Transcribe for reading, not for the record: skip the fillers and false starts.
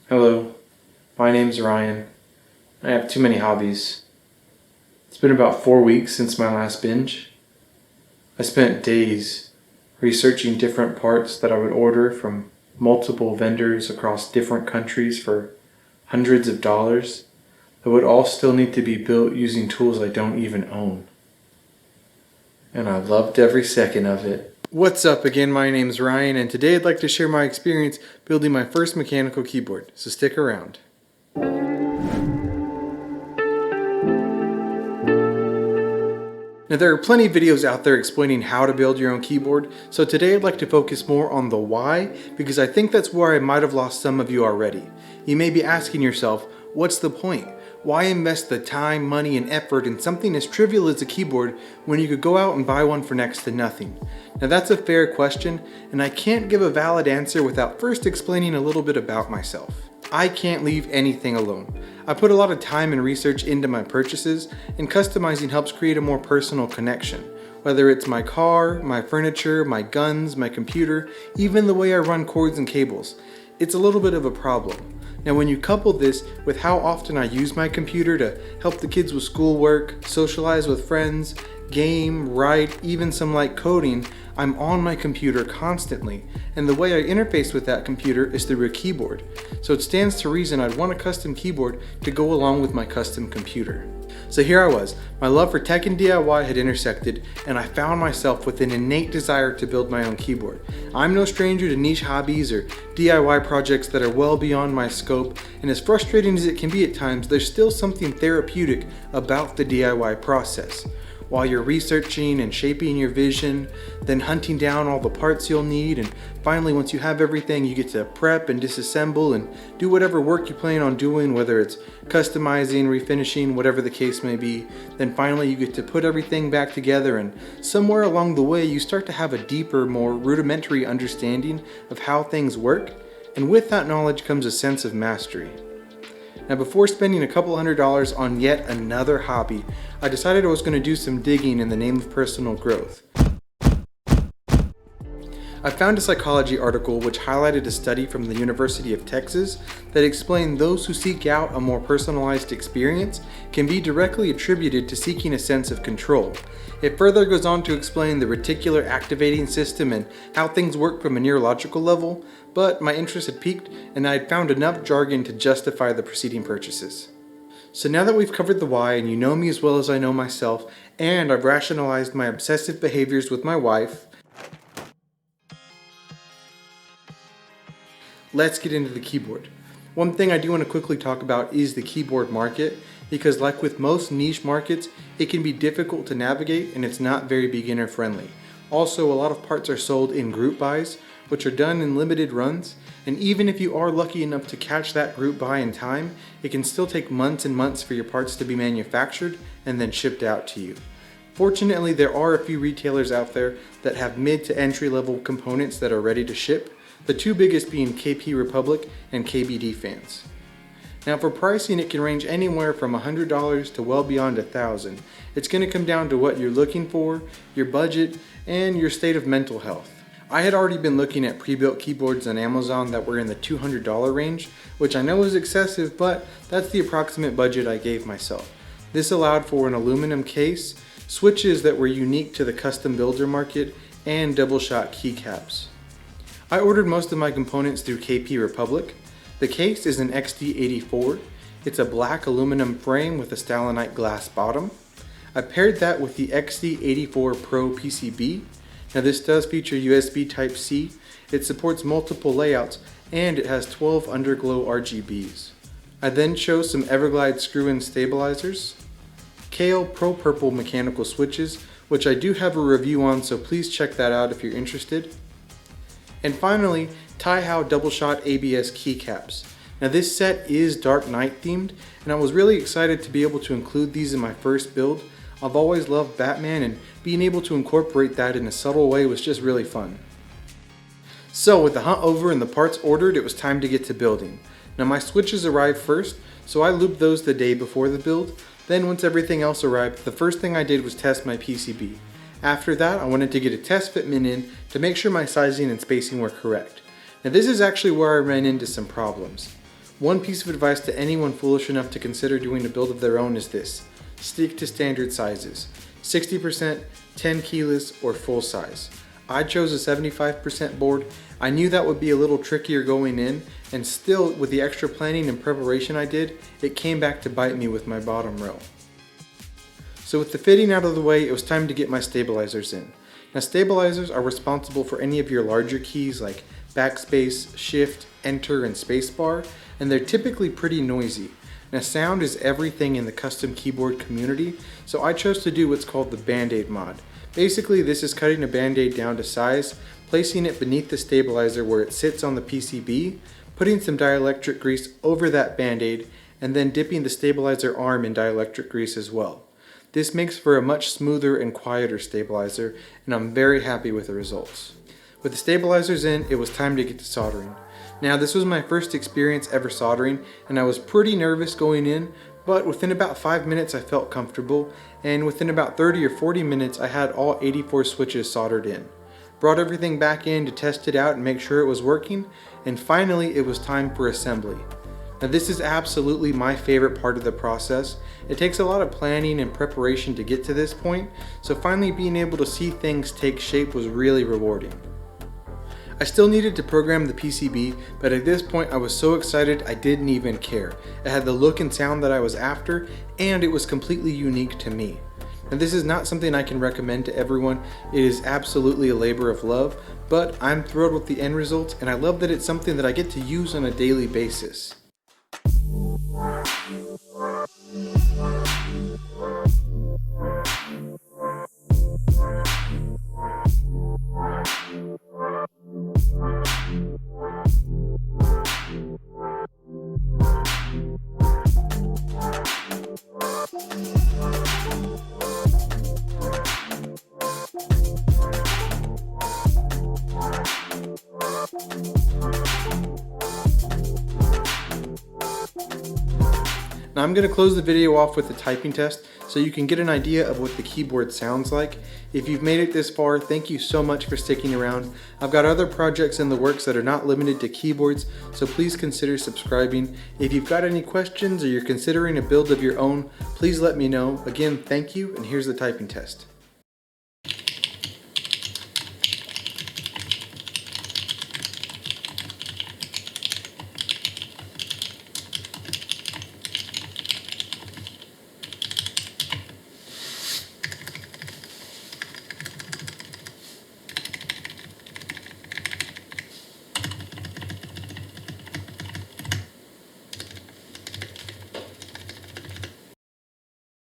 Hello, my name's Ryan. I have too many hobbies. It's been about 4 weeks since my last binge. I spent days researching different parts that I would order from multiple vendors across different countries for hundreds of dollars that would all still need to be built using tools I don't even own. And I loved every second of it. What's up again, my name's Ryan, and today I'd like to share my experience building my first mechanical keyboard, so stick around. Now there are plenty of videos out there explaining how to build your own keyboard, so today I'd like to focus more on the why, because I think that's where I might have lost some of you already. You may be asking yourself, what's the point? Why invest the time, money, and effort in something as trivial as a keyboard when you could go out and buy one for next to nothing? Now that's a fair question, and I can't give a valid answer without first explaining a little bit about myself. I can't leave anything alone. I put a lot of time and research into my purchases, and customizing helps create a more personal connection. Whether it's my car, my furniture, my guns, my computer, even the way I run cords and cables. It's a little bit of a problem. Now when you couple this with how often I use my computer to help the kids with schoolwork, socialize with friends, game, write, even some light coding, I'm on my computer constantly, and the way I interface with that computer is through a keyboard. So it stands to reason I'd want a custom keyboard to go along with my custom computer. So here I was, my love for tech and DIY had intersected, and I found myself with an innate desire to build my own keyboard. I'm no stranger to niche hobbies or DIY projects that are well beyond my scope, and as frustrating as it can be at times, there's still something therapeutic about the DIY process. While you're researching and shaping your vision, then hunting down all the parts you'll need, and finally once you have everything, you get to prep and disassemble and do whatever work you plan on doing, whether it's customizing, refinishing, whatever the case may be. Then finally you get to put everything back together, and somewhere along the way you start to have a deeper, more rudimentary understanding of how things work, and with that knowledge comes a sense of mastery. Now before spending a couple $100s on yet another hobby, I decided I was going to do some digging in the name of personal growth. I found a psychology article which highlighted a study from the University of Texas that explained those who seek out a more personalized experience can be directly attributed to seeking a sense of control. It further goes on to explain the reticular activating system and how things work from a neurological level, but my interest had piqued and I had found enough jargon to justify the preceding purchases. So now that we've covered the why and you know me as well as I know myself, and I've rationalized my obsessive behaviors with my wife, let's get into the keyboard. One thing I do want to quickly talk about is the keyboard market, because like with most niche markets, it can be difficult to navigate and it's not very beginner friendly. Also, a lot of parts are sold in group buys, which are done in limited runs, and even if you are lucky enough to catch that group buy in time, it can still take months and months for your parts to be manufactured and then shipped out to you. Fortunately, there are a few retailers out there that have mid to entry level components that are ready to ship, the two biggest being KP Republic and KBD Fans. Now for pricing, it can range anywhere from $100 to well beyond $1,000. It's going to come down to what you're looking for, your budget, and your state of mental health. I had already been looking at pre-built keyboards on Amazon that were in the $200 range, which I know is excessive, but that's the approximate budget I gave myself. This allowed for an aluminum case, switches that were unique to the custom builder market, and double shot keycaps. I ordered most of my components through KP Republic. The case is an XD84. It's a black aluminum frame with a stalinite glass bottom. I paired that with the XD84 Pro PCB. Now this does feature USB Type-C, it supports multiple layouts, and it has 12 underglow RGBs. I then chose some Everglide screw-in stabilizers, Kale Pro Purple mechanical switches, which I do have a review on, so please check that out if you're interested. And finally, Taihao double shot ABS keycaps. Now this set is Dark Knight themed, and I was really excited to be able to include these in my first build. I've always loved Batman, and being able to incorporate that in a subtle way was just really fun. So with the hunt over and the parts ordered, it was time to get to building. Now my switches arrived first, so I looped those the day before the build. Then once everything else arrived, the first thing I did was test my PCB. After that, I wanted to get a test fitment in to make sure my sizing and spacing were correct. Now this is actually where I ran into some problems. One piece of advice to anyone foolish enough to consider doing a build of their own is this: stick to standard sizes, 60%, 10 keyless, or full size. I chose a 75% board. I knew that would be a little trickier going in, and still, with the extra planning and preparation I did, it came back to bite me with my bottom row. So with the fitting out of the way, it was time to get my stabilizers in. Now, stabilizers are responsible for any of your larger keys like backspace, shift, enter, and spacebar, and they're typically pretty noisy. Now, sound is everything in the custom keyboard community, so I chose to do what's called the Band-Aid mod. Basically, this is cutting a Band-Aid down to size, placing it beneath the stabilizer where it sits on the PCB, putting some dielectric grease over that Band-Aid, and then dipping the stabilizer arm in dielectric grease as well. This makes for a much smoother and quieter stabilizer, and I'm very happy with the results. With the stabilizers in, it was time to get to soldering. Now, this was my first experience ever soldering, and I was pretty nervous going in, but within about 5 minutes I felt comfortable, and within about 30 or 40 minutes I had all 84 switches soldered in. Brought everything back in to test it out and make sure it was working, and finally it was time for assembly. Now, this is absolutely my favorite part of the process. It takes a lot of planning and preparation to get to this point, so finally being able to see things take shape was really rewarding. I still needed to program the PCB, but at this point I was so excited I didn't even care. It had the look and sound that I was after, and it was completely unique to me. Now, this is not something I can recommend to everyone. It is absolutely a labor of love, but I'm thrilled with the end result, and I love that it's something that I get to use on a daily basis. Now I'm going to close the video off with a typing test so you can get an idea of what the keyboard sounds like. If you've made it this far, thank you so much for sticking around. I've got other projects in the works that are not limited to keyboards, so please consider subscribing. If you've got any questions or you're considering a build of your own, please let me know. Again, thank you, and here's the typing test.